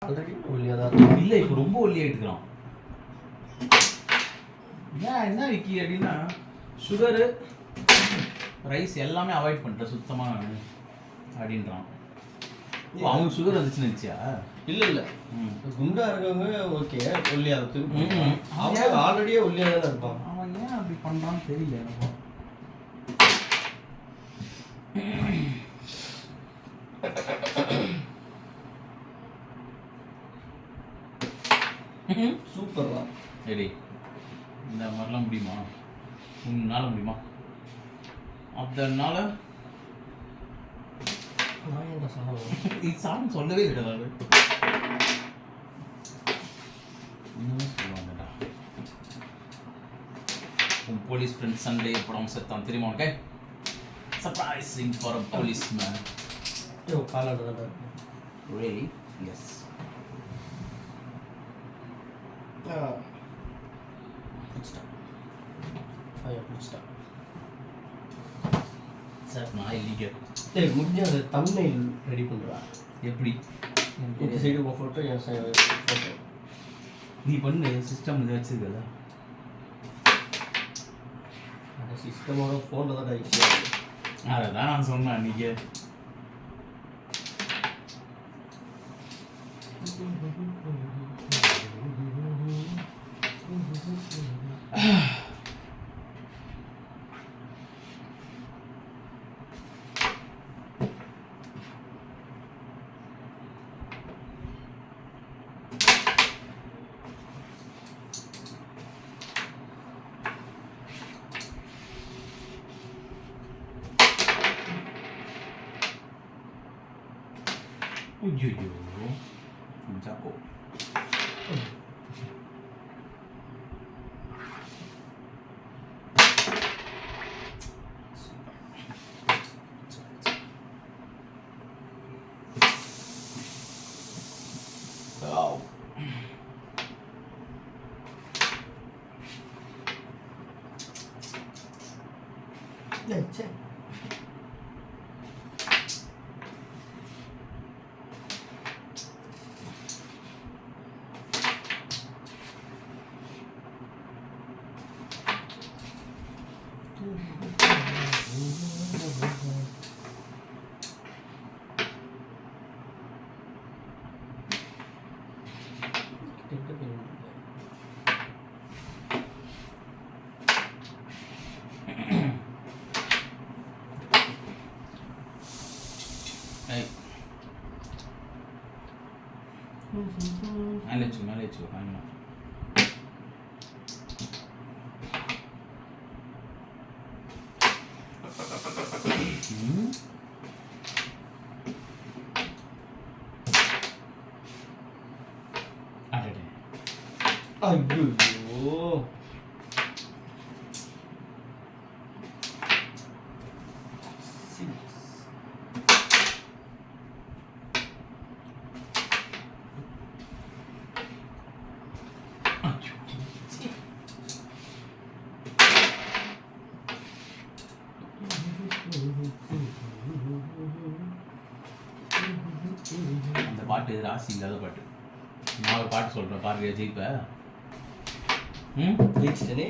Already ஒல்லியாக தான் இருக்கும். இல்லை இப்போ ரொம்ப ஒல்லியாகிட்டுக்கிறான். ஏன் என்ன விக்கி அப்படின்னா சுகரு ரைஸ் எல்லாமே அவாய்ட் பண்ணுறேன் சுத்தமாக அப்படின்றான். அவனுக்கு சுகர் வந்துச்சுன்னு நினச்சியா? இல்லை குண்டா இருக்கவங்க ஓகே ஒல்லியாகிறதுக்கு அவங்க ஆல்ரெடியே ஒல்லியாக தான் இருப்பான். அவன் ஏன் அப்படி பண்ணுறான்னு தெரியல எனக்கு. சூப்பர் தான். சரி இந்த மாதிரிலாம் முடியுமா? உன்னால முடியுமா? அதனால நான் என்ன சாப்பிடுவேன்? இது சாப்பிட்டு சொல்லவே கிடையாது. இன்னும் சொல்லுவாங்கடா உன் போலீஸ் ஃப்ரெண்ட் சண்டே படம் செத்தான் தெரியுமா உனக்கு? Surprising for a policeman. காலாடுறதா இருக்கு. Really? Yes. பிடிச்சிட்டா சார் நான் இல்லைங்க. சரி முடிஞ்ச அந்த தம்ப்நெயில் ரெடி பண்ணுறா. எப்படி? இந்த சைடு உங்கள் ஃபோட்டோ என் சைடு ஃபோட்டோ நீ பண்ணு சிஸ்டம் இதை வச்சுருக்கல. அந்த சிஸ்டமோட ஃபோனில் தான் ஈஸியாக இருக்குது. அதை தான் நான் சொன்னேன் நீங்கள். ஐயோ ஜாக்கோ சரி மேலே வச்சு ஆமாம். ஐயோ அந்த பாட்டு ராசி இல்லாத பாட்டு. நான் ஒரு பாட்டு சொல்கிறேன் பாருங்க ஜெயிப்ப. ஜெயிச்சிட்டனே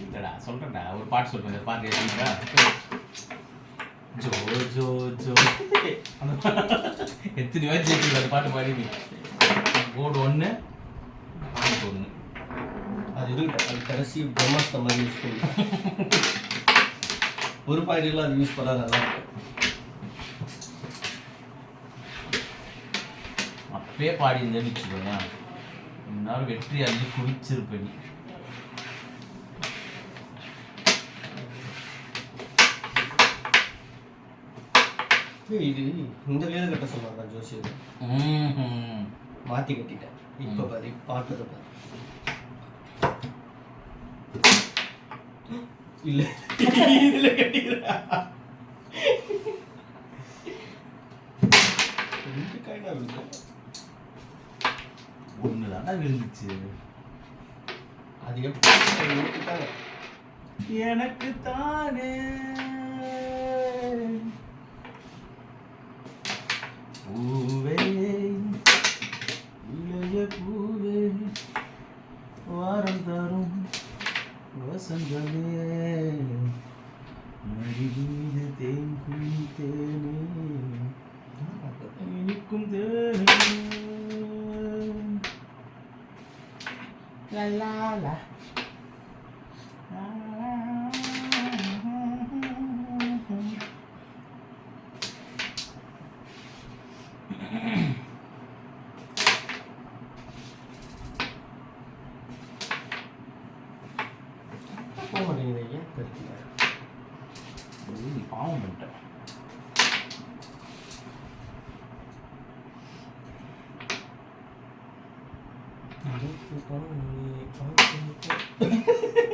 இல்லைடா சொல்கிறேன்டா ஒரு பாட்டு சொல்கிறேன் பாருங்க ஜெயிப்ப. ஜோ ஜோ ஜோ எத்தனை பேர் ஜெயிக்கல அந்த பாட்டு பாடி. போர்டு 1 பாயிண்ட் 1 அது இருக்கு. அது கடைசி பிரம்மாஸ்திரம் மாதிரி யூஸ் பண்ணி ஒரு பாயிண்ட்லாம் அது யூஸ் பண்ணால் நல்லா இருக்கும். அப்பயே பாடி இருந்தேன்னு வச்சுக்கோங்க இந்நேரம் வெற்றி அள்ளி குவிச்சிருப்பேன். இது இந்த வேலை கட்ட சொன்னாங்க ஜோசியர். மாற்றி கட்டிட்டேன். இப்போ பாரு பார்த்தது பாரு. இல்லை இதில் கட்டிக்கிறா ஒன்று தானே விழுந்துச்சு. அது எப்படி எனக்கு தானே பூவே பூவே வாரம் தரும் வசந்தமே மடிவீன தேன் தேனே இனிக்கும் தேனே லா லா லா போக மாட்டேங்குது ஏன் தெரியல. நீ பாவம் பண்ணிட்ட.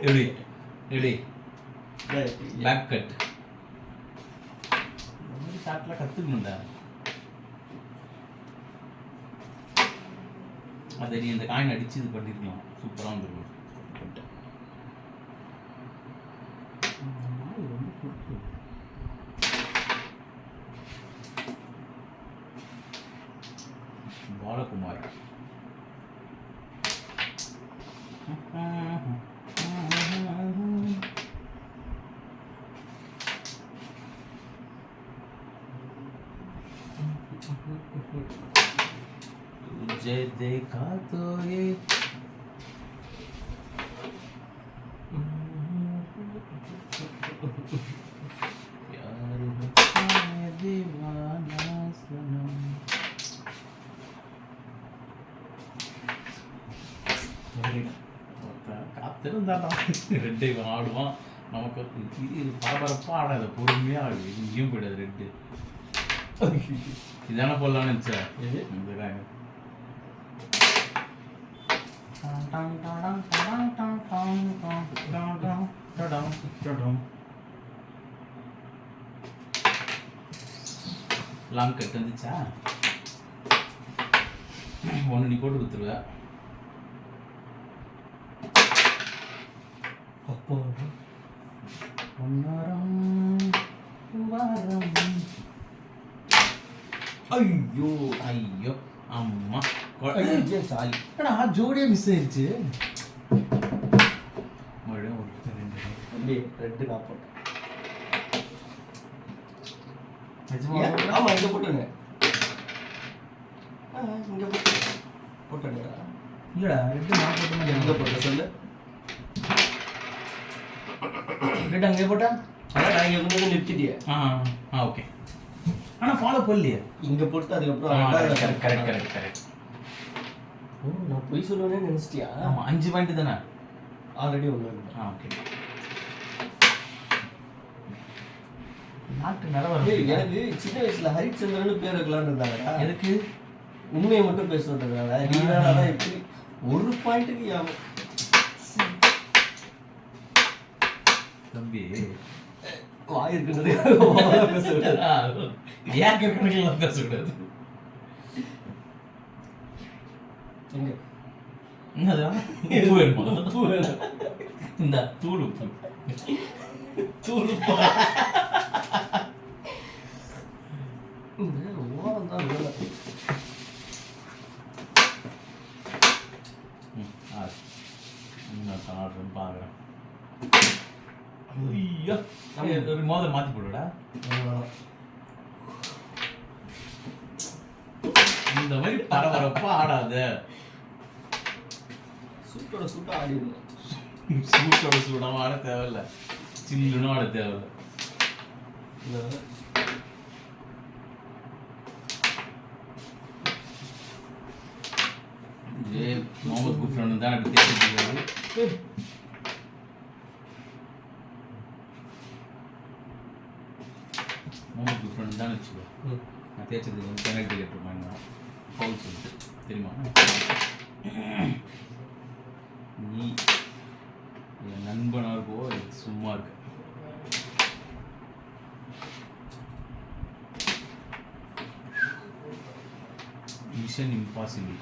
எப்படி எப்படி பேக் கட் இந்த மாதிரி ஷாட்லாம் கற்றுக்கணும்டா. அதை நீ இந்த காயின் அடிச்சு இது பண்ணிருக்கலாம், சூப்பராக வந்துருக்கும். பாலகுமார் तुझे देखा तो ये प्यार होता है दीवाना सनम. காத்திருந்தாடா ரெட்டை ஆடுவான் நமக்கு இது பரபரப்பாக ஆடாத பொறுமையாக ஆடு, எங்கேயும் போயிடாது ரெட்டு. இதான போடலான்னு நினச்சா இதுதாங்க. லாங் கட் வந்துச்சா ஒன்று நீ போட்டு கொடுத்துருவ. ஐயோ ஐயோ அம்மா சாரி ஜோடியே மிஸ் ஆயிடுச்சு. மறுபடியும் ஒரு ரெண்டு நான் போட்டேன். ஆமா இங்க போட்டுங்க. இங்க போட்டுங்க. இல்லடா ரெண்டு நான் போட்டேன். எங்க போட்ட சொல்லு. ரெண்டு அங்கே போட்டா அதான் இங்க கொண்டு வந்து நிறுத்திட்டியே. ஓகே. ஆனா ஃபாலோ பண்ணலையே. இங்க போட்டு அதுக்கப்புறம் கரெக்ட் கரெக்ட் கரெக்ட் கரெக்ட். ஓ நான் போய் சொல்லுவேன்னு நினைச்சிட்டியா? ஆமா 5 பாயிண்ட் தானே ஆல்ரெடி ஒன்று இருக்கு. ஓகே. நாட்டு நிலவரம் எனக்கு சின்ன வயசுல ஹரிச்சந்திரன் பேர் வைக்கலான்னு இருந்தாங்க. எதுக்கு? உண்மையை மட்டும் பேச விட்டுருக்காங்க. நீதான் எப்படி ஒரு பாயிண்ட்டுக்கு தம்பி வாய் இருக்கிறது பேசக்கூடாது. ஏன் கணக்கில் பேசக்கூடாது. எங்க என்னதான் உப்பு வேணுமா? உப்பு வேணும். இந்த தூள் உப்பு தூள் உப்பு ஓரம் தான் வேலை. ஆர்டர் பார்க்குறேன். ஐயோ ஒரு மோதிரம் மாற்றி போடுடா. இந்த மாதிரி பரபரப்பா ஆடாத. சூட்டோட சூட்டா ஆடிடணும். சூட்டோட சூடாம ஆட தேவையில்ல, சில்லுன்னு ஆட தேவையில்ல. முகமது குஃப்ரான் தான் அப்படி தேய்ச்சிருக்காரு. முகமது குஃப்ரான் தான் வச்சுக்கோ. நான் தேய்ச்சதுக்கு வந்து பெனல்ட்டி கேட்டிருப்பாங்க, ஃபவுல் சொல்லிட்டு தெரியுமா? நீ என் நண்பனாக இருக்கோ சும்மா இருக்க. Mission impossible.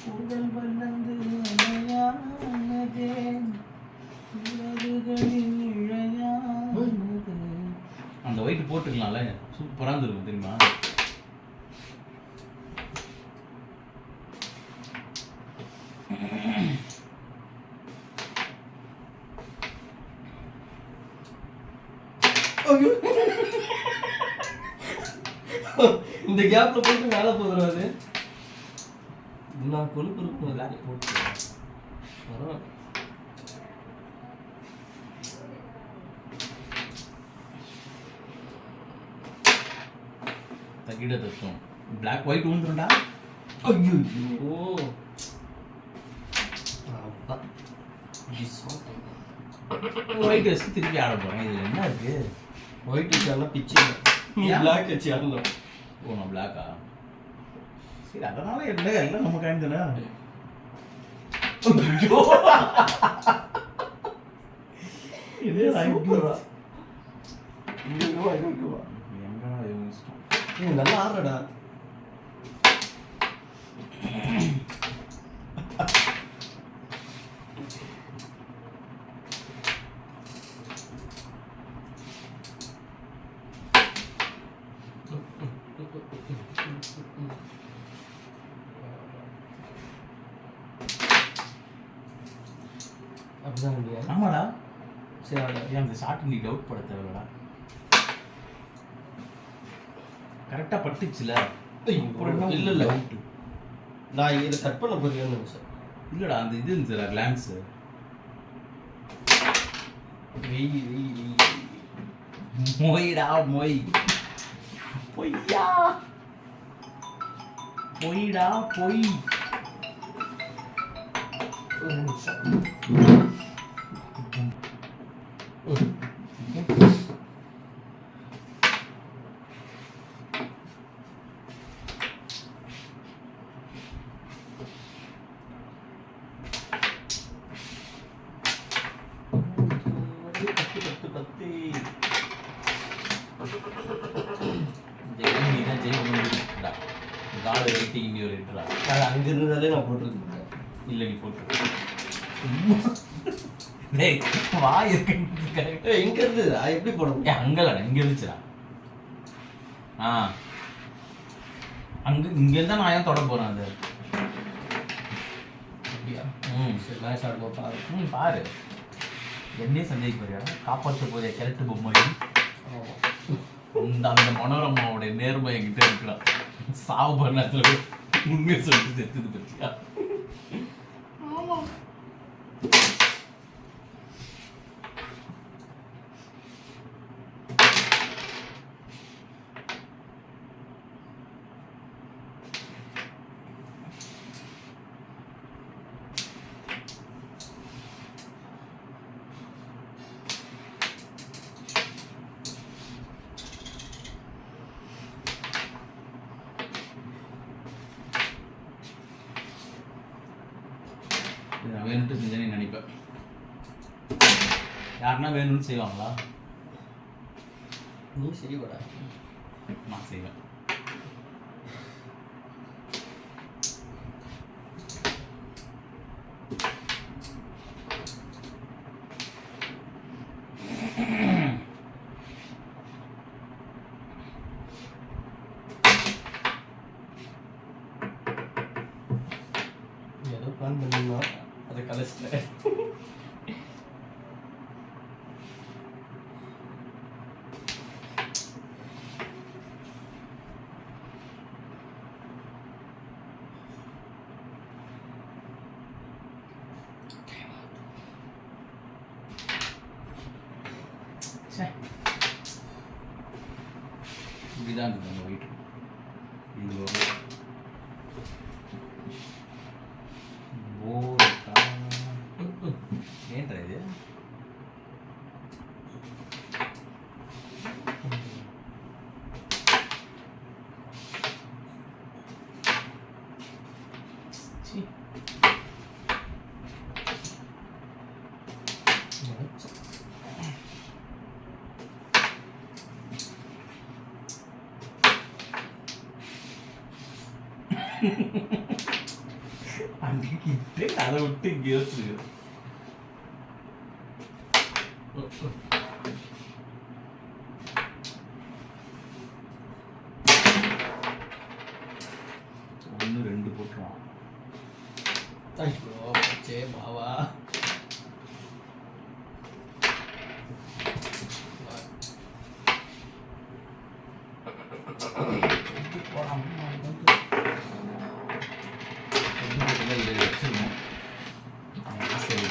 உடல் வளர்ந்து அலையானதே, உறவுகளின் இழையானது. அந்த ஒயிட் போட்டுக்கலாம்ல, சூப்பராக இருந்திருக்கும் தெரியுமா? இந்த கேப்ல போட்டு மேலே போதும் அது. நான் கொழுப்பு இருக்கும் பிளாக் போட்டு பரவாயில்ல. தகிட தத்துவம் பிளாக் ஒயிட் விழுந்துருண்டா. ஐயோ ஒயிட் வச்சு திருப்பி ஆட போறேன். இதுல என்ன இருக்கு? ஒயிட் வச்சாலும் பிச்சு பிளாக் வச்சு ஆடணும். ஓ நான் பிளாக்கா? சரி அதனால என்ன எல்லாம் நம்ம காய்ந்தானே. இது சூப்பரா. நல்லா ஆடுறடா. அப்படிதான் இல்லையா? ஆமாடா. சரி ஏன் அந்த ஷாட் நீ டவுட் பட தேவைடா. கரெக்டா பட்டுச்சுல. இல்ல இல்ல நான் இதை கட் பண்ண போறேன்னு நினைச்சேன். இல்லடா அந்த இது இருந்துச்சுடா கிளான்ஸ். மொய்டா மொய். பொய்யா பொய்டா பொய். ஒரு நிமிஷம். காடு வெயிட்டிங் இங்கே ஒரு இட்டுறா. அது அங்க இருந்ததாலே நான் போட்டிருக்கேன். இல்லை நீ போட்டு வா இருக்கு. எங்க இருந்து எப்படி போட முடியும்? அங்கலடா இங்க இருந்துச்சுடா. அங்க இங்க இருந்தா நான் ஏன் தொட போறேன் அது. அப்படியா? சரி மேட்ச் ஆடுவோம் பாரு. பாரு என்னையே சந்தேகிக்க போறியா? காப்பாற்ற போதே கிழட்டு பொம்மை. அந்த மனோரமாவுடைய நேர்மை என்கிட்ட இருக்கிறான். சாவு பண்ணத்துல உண்மையை சொல்லிட்டு செத்துது பத்தியா? நான் வேணும்ட்டு செஞ்சேன்னு நினைப்பேன். யாருன்னா வேணும்னு செய்வாங்களா? நீ செய்வடா. நான் செய்வேன். ஏதோ பிளான் பண்ணிருந்தோம், அதை கலைச்சிட்டேன். இப்படிதான் இருக்குது நம்ம வீட்டு. இது ஒரு ஏன்டா இது? அங்கிட்டு அதை விட்டு இங்கே யோசிச்சு ஒன்று ரெண்டு போட்டுருவான். ஐயோ சே மாவா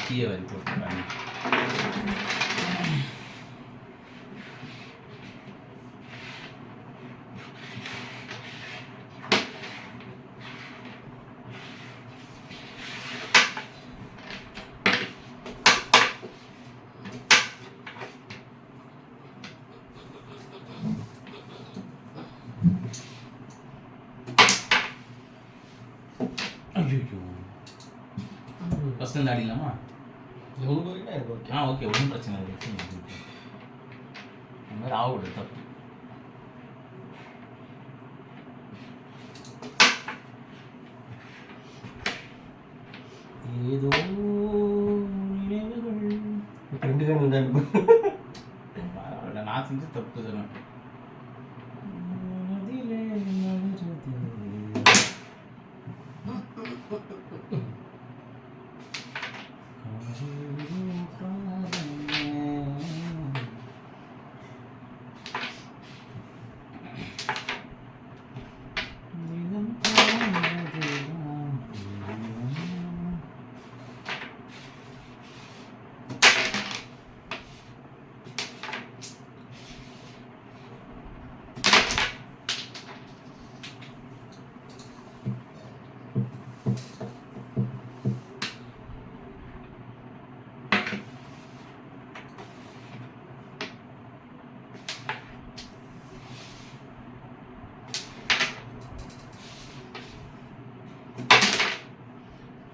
கீழே வரி போட்டுருக்காங்க. ஐயோ ஃபஸ்ட் இருந்து ஆடிடலாமா? எனக்கு ஓகே. ஓகே ஒன்றும் பிரச்சனை இல்லை. அந்த மாதிரி ஆகக்கூடாது, தப்பு. ஏதோ நினைவுகள். ரெண்டு கண் உண்டான நான் செஞ்சு தப்பு தானே.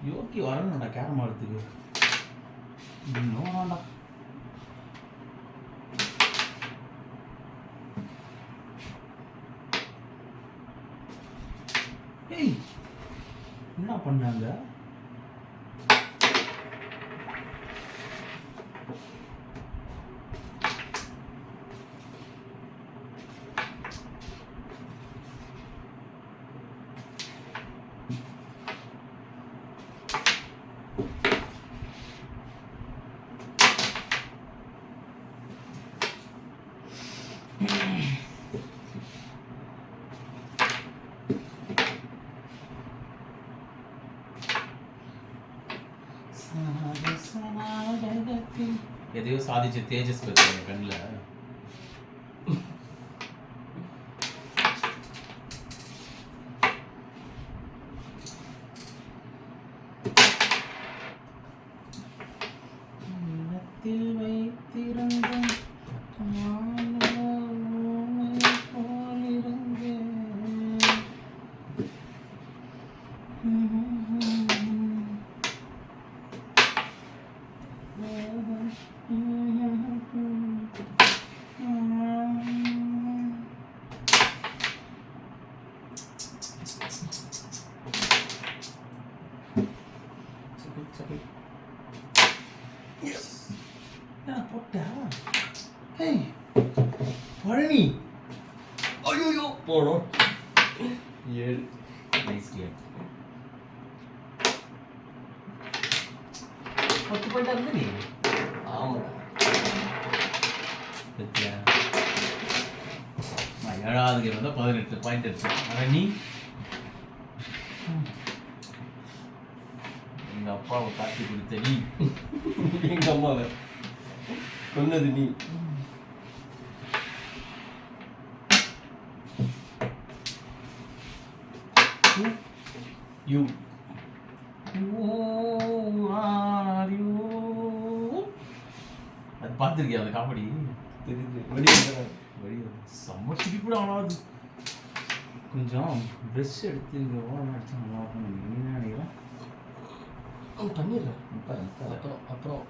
யோக்கி வரணும்டா கேரம் ஆடுறதுக்கு. இன்னும் வேண்டாம். ஏய் என்ன பண்ணாங்க? எதையோ சாதிச்ச தேஜஸ் பத்தி கண்ணில் வைத்திருந்த பழனி ஐயோ போனோம். 7 நைஸ் கேம். 10 பாயிண்ட் இருந்து நீ ஆமாடா பத்தியா? நான் 7வது கேம் வந்து 18 பாயிண்ட் எடுத்தேன். ஆனால் நீ எங்க அப்பாவை காட்டி கொடுத்த நீ, எங்க அம்மாவை கொன்னது நீ. You. Who are you? அது பார்த்துருக்கியா அந்த காமெடி? தெரியுது. வெடி செம்ம சிரி கூட ஆனாது. கொஞ்சம் ப்ரெஷ் எடுத்து இங்கே ஓரம் அடிச்சா நல்லா இருக்கும். நீ என்ன நினைக்கிறேன்? பண்ணிடுறேன். அப்புறம்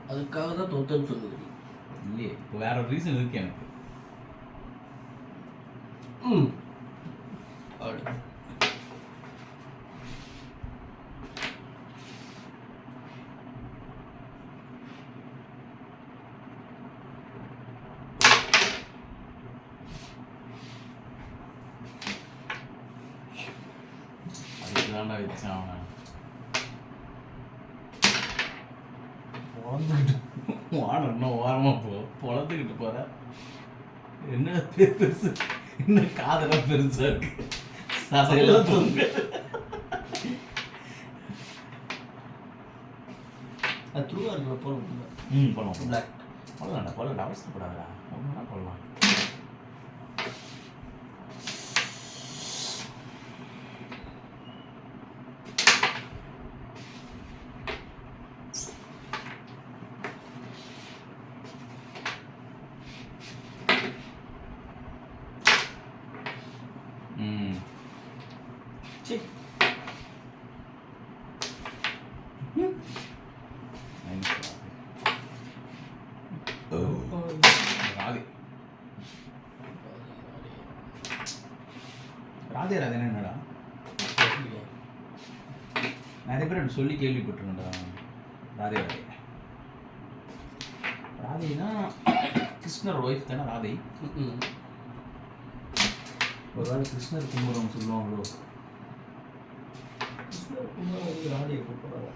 அதுக்காக தான் தோத்தன்னு சொல்லுது. இல்லையே, இப்போ வேற ஒரு ரீசன் இருக்கு எனக்கு. அப்படி தாண்டா வச்சான் அவனை. பொழந்துக்கிட்டு வாடன்னா ஓரமாக பொழந்துக்கிட்டு போற. என்ன பெருசு, என்ன காதெல்லாம் பெருசா இருக்கு, சதையெல்லாம் தூங்க. அது த்ரூவாக இருக்கிற போகணும். போகலாம் பிளாக் போடலாம்டா, போடலாம்டா, அவசரப்படாதா, ஒன்றுனா போடலாம். சரி ராதே ராதே என்னடா, நிறைய பேர் அப்படி சொல்லி கேள்விப்பட்டிருக்கேன்டா. ராதே ராதே ராதேனா கிருஷ்ணர் ஒய்ஃப் தானே ராதை. ஒரு வேளை கிருஷ்ணர் கும்புறம் சொல்லுவாங்களோ. கிருஷ்ணர் கும்புறம் ராதையை கூப்பிடுறாங்க.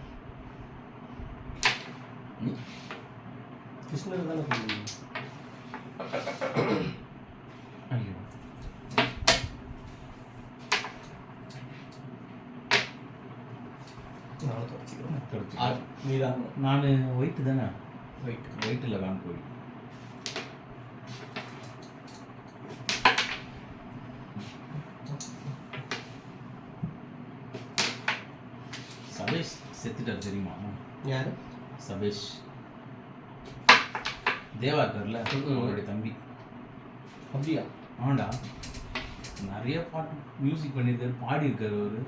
கிருஷ்ணர் தானே பண்ணுவீங்க. ஐயோ நான் ஒயிட்டு தானே, ஒயிட் இல்லை கான் கோழி. சபேஷ் செத்துட்டார் தெரியுமா? யாரு? சபேஷ் தேவா இருக்கார்ல, அவருடைய தம்பி. அப்படியா? ஆண்டா, நிறைய பாட்டு மியூசிக் பண்ணியிருக்காரு, பாடி இருக்காரு அவரு.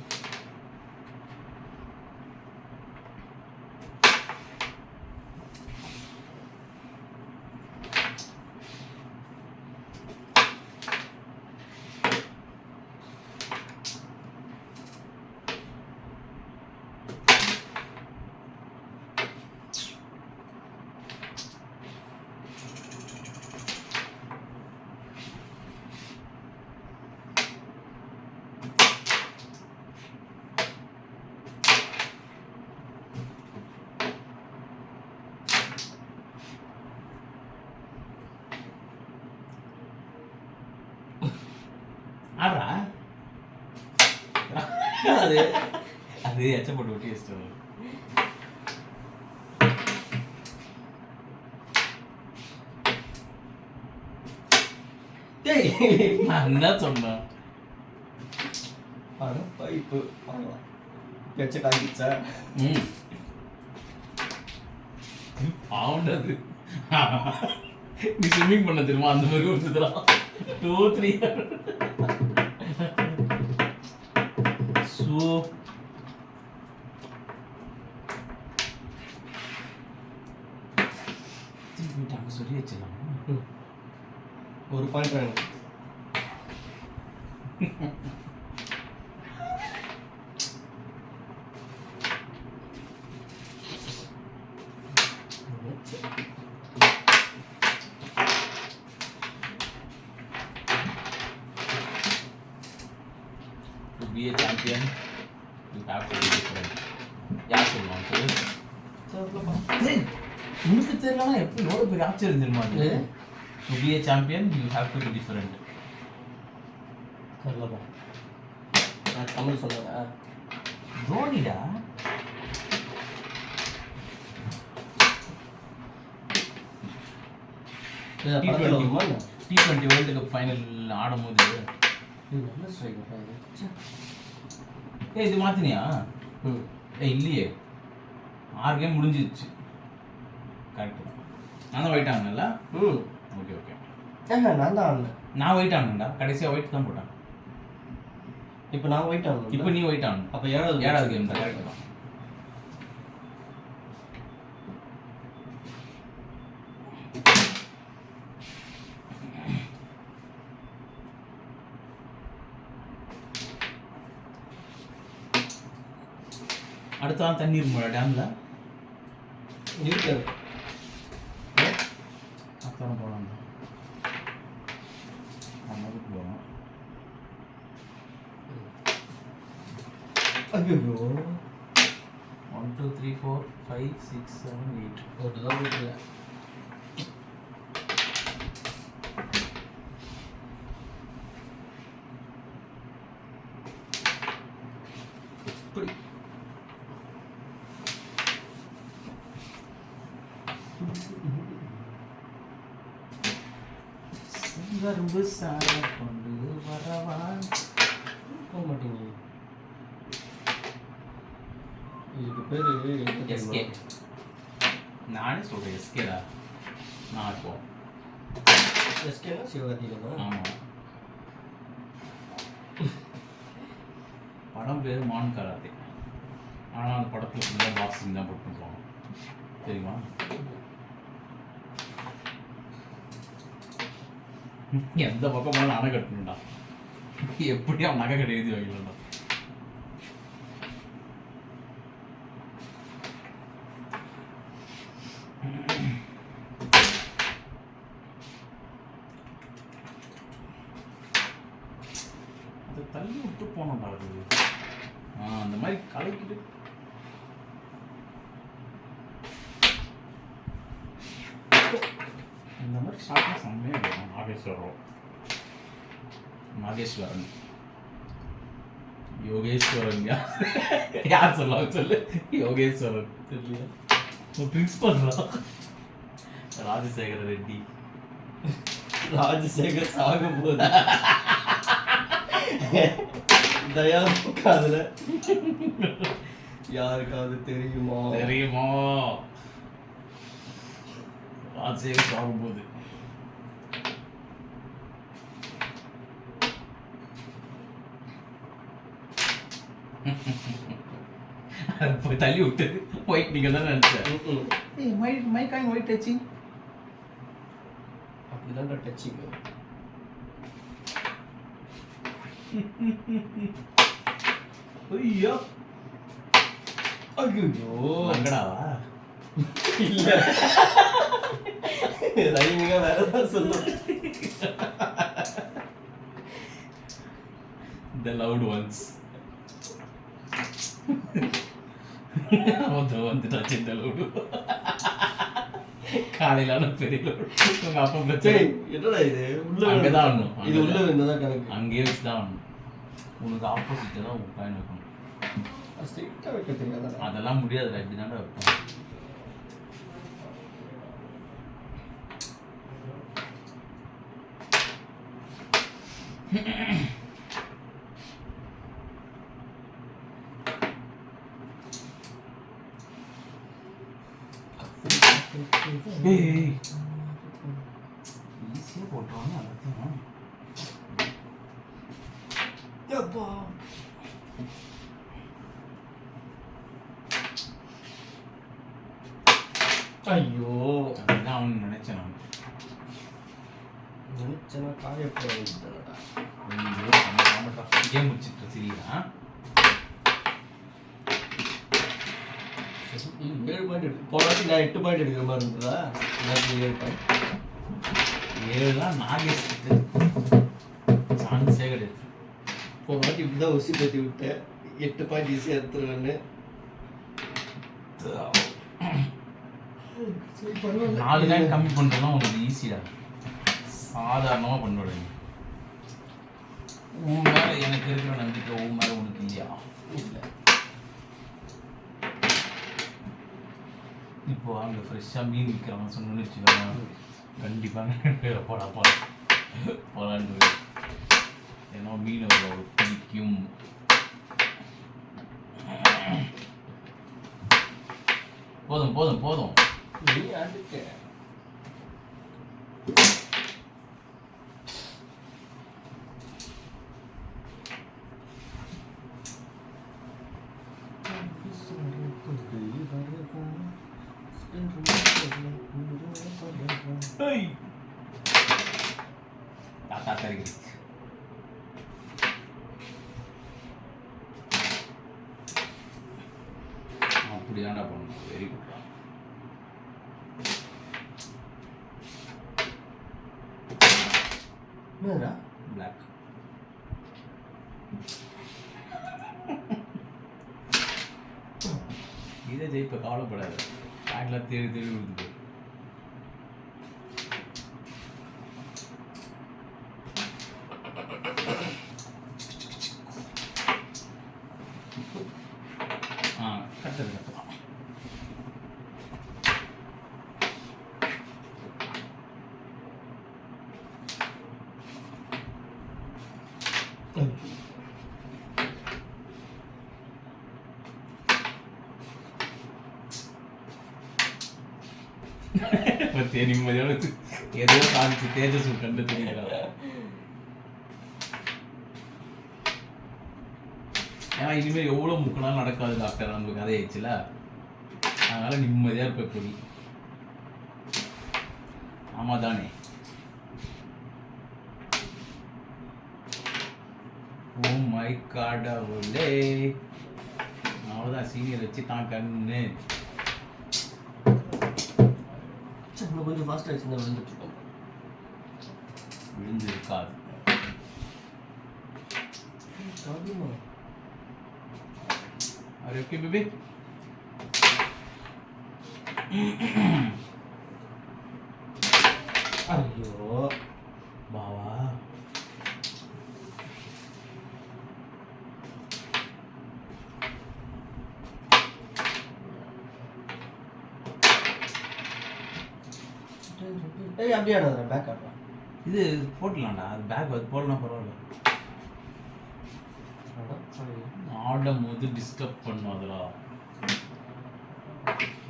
ஆடுறா அது அது எச்சப்பட்டு ஒட்டி வச்சிட்டு. நான் என்ன சொன்னேன்? பைப்பு வச்ச காய்ச்சா ஆவுண்டது. நீ ஸ்விம்மிங் பண்ண தெரியுமா? அந்த மாதிரி கொடுத்துதா 2 3 ஸோ அங்கே சொல்லி வச்சிடலாம். ஒரு பாயிண்ட் வேணும். To be a champion, you have to be different. யார் சொல்லுவாங்க சொல்லு? உனக்கு தெரியலனா எப்படி எவ்வளோ பெரிய ஆச்சரியம் தெரியுமா? To be a champion, you have to be different. சொல்லப்பா, நான் தமிழ் சொன்னதா? தோனிடா. T20 வேர்ல்டு கப் ஃபைனல் ஆடும்போது நல்ல ஸ்ட்ரைக்கர். இது மாத்தினியா? இல்லையே, 6 கேம் முடிஞ்சிருச்சு. கரெக்ட் தான். நான் தான் ஒயிட் ஆனேன்ல. Okay okay. நான் தான் ஆனேன். நான் ஒயிட் ஆனேன்டா, கடைசியாக ஒயிட் தான் போட்டேன். இப்போ நான் ஒயிட் ஆகணும். இப்போ நீ ஒயிட் ஆகணும். அப்போ ஏழாவது கேம் தான். கரெக்ட் தான். அடுத்த நாள் தண்ணி இருக்குமா டேம்ல? இருக்கு. அப்புறம் போகலாம். போகலாம். ஐயோ 1 2 3 4 5 6 7 8 ஒருதான் வீட்டுல இப்படி கரும்பு சார கொண்டு வரவா போக மாட்டேங்க. இதுக்கு பேரு எஸ்கே. நானே சொல்றேன் எஸ்கேடா. நான் இப்போ எஸ்கேனா சிவகார்த்திகேயனா? ஆமாம். படம் பேர் மான் கராத்தே. ஆனால் அந்த படத்தில் ஃபுல்லாக பாக்ஸிங் தான் போட்டுருப்பாங்க தெரியுமா? எந்த பக்கம் போனாலும் அணை கட்டணும்டா. எப்படி அவன் நகை கடை எழுதி வைக்கலடா. அதை தள்ளி விட்டு போனோம்டா அது. அந்த மாதிரி கலக்கிட்டு இந்த மாதிரி ஷார்ட்னா செம்மையாக இருக்கும். நாகேஸ்வரன் யோகேஸ்வரன் யார் சொல்லுவாங்க சொல்லு. யோகேஸ்வரன் தெரியல. பிரின்சிபல் ராஜசேகர ரெட்டி. ராஜசேகர் சாகும் போது தயா காதுல யாருக்காவது தெரியுமா? ராஜசேகர் சாகும்போது போய் தள்ளி விட்டு ஒயிட் நீங்க தான் நினைச்சேன். ஒயிட் டச்சிங் அப்படிதான் டச்சிங். ஐயோ ஐயோ அங்கடாவா இல்ல ரைமிங்கா வேற ஏதாவது சொல்லுங்க. The loud ones. வந்துட்டா சின்ன லவுடு. காலையிலான பெரிய லவுடு. உங்க அப்பா பிரச்சனை என்னடா இது? உள்ள அங்கதான் வரணும். இது உள்ள இருந்ததா கணக்கு. அங்கேயே வச்சு தான் வரணும். உனக்கு ஆப்போசிட் தான் உன் காயின் வைக்கணும். ஸ்ட்ரைட்டா வைக்க தெரியாதா? அதெல்லாம் முடியாதுடா. இப்படி தானே வைப்போம். ஈஸியா போட்டுருவாங்க. அதான் ஐயோ அதுதான் அவன் நினைச்சேன். நான் நினைச்சனா காயப்படாதா? கேம் முடிச்சுட்டு சரியா? 7 பாயிண்ட் எடுத்து போனாட்டி நான் 8 பாயிண்ட் எடுக்கிற மாதிரி இருந்ததா? 7 பாயிண்ட் 7 நாகேஷ்க்கு சான்ஸே கிடையாது. போனாட்டி இப்படிதான் உசி பற்றி விட்டேன். 8 பாயிண்ட் ஈஸியாக எடுத்துருவேன்னு. சரி பரவாயில்ல. 4 லைன் கம்மி பண்ணுறதுலாம் உனக்கு ஈஸியா சாதாரணமாக பண்ணுவேன். உன் மேலே எனக்கு இருக்கிற நம்பிக்கை உன் மேலே உனக்கு இல்லையா? இல்லை இப்போ அங்கே ஃப்ரெஷ்ஷாக மீன் விற்கிறவங்க சொன்னு வச்சுக்கோங்க. கண்டிப்பாக போலான்னு ஏன்னா மீன் அவ்வளோ பிடிக்கும். போதும் போதும் போதும். நீ அடுக்க தாத்தா கறிக்கு அப்படிதான்டா பண்ணணும். Very good. என்னடா பிளாக் நீதான் ஜெயிப்ப, கவலைப்படாத. பேக்லாம் தேடி தேடி விழுந்து. கட்டுறது கட்டலாம். நிம்மதியோட ஏதோ சாதிச்சு தேஜஸ் கண்டு தெரியுறாங்க. ஏன்னா இனிமேல் எவ்வளோ முக்கினாலும் நடக்காது டாக்டர், நம்மளுக்கு கதை ஆயிடுச்சுல. அதனால நிம்மதியாக இருப்ப பொடி. ஆமா தானே? ஓ மை கடவுளே, அவ்வளோதான். சீனியர் வச்சு தான் கண்ணு கொஞ்சம் ஃபாஸ்ட் ஆயிடுச்சு. விழுந்துட்டு இருக்கோம். விழுந்து இருக்காது. Are you okay, baby? ஐயோ பாவா, அப்படியே ஆடாத, பேக் ஆடுறா. இது போட்டலாம்டா, அது பேக் வந்து போடலாம், பரவாயில்ல. ஆடும் போது டிஸ்டர்ப் பண்ணும், அதெல்லாம்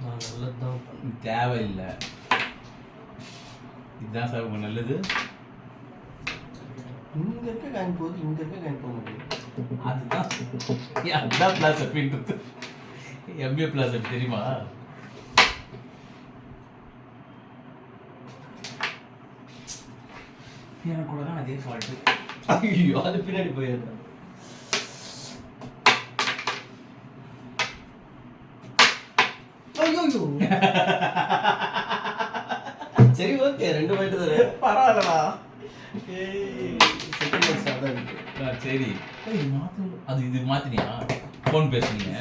நான் நல்லதுதான் தேவையில்லை. இதுதான் சார் உங்க நல்லது. இங்க இருக்க காயின் போகுது, இங்க இருக்க காயின் போக முடியும். அதுதான் பிளாஸ் அப்படின்றது. எம்ஏ பிளாஸ் அப்படி தெரியுமா? எனக்கு கூட தான் அதே ஃபால்ட்டு. ஐயோ, அது பின்னாடி போயிடுறேன். ஐயோ சரி, ஓகே, 2 பாயிண்ட் தான். பரவாயில்லடா. செகண்ட் மேட்ச் அதான் இருக்கு. சரி, அது இது மாத்தினியா? ஃபோன் பேசுனீங்க?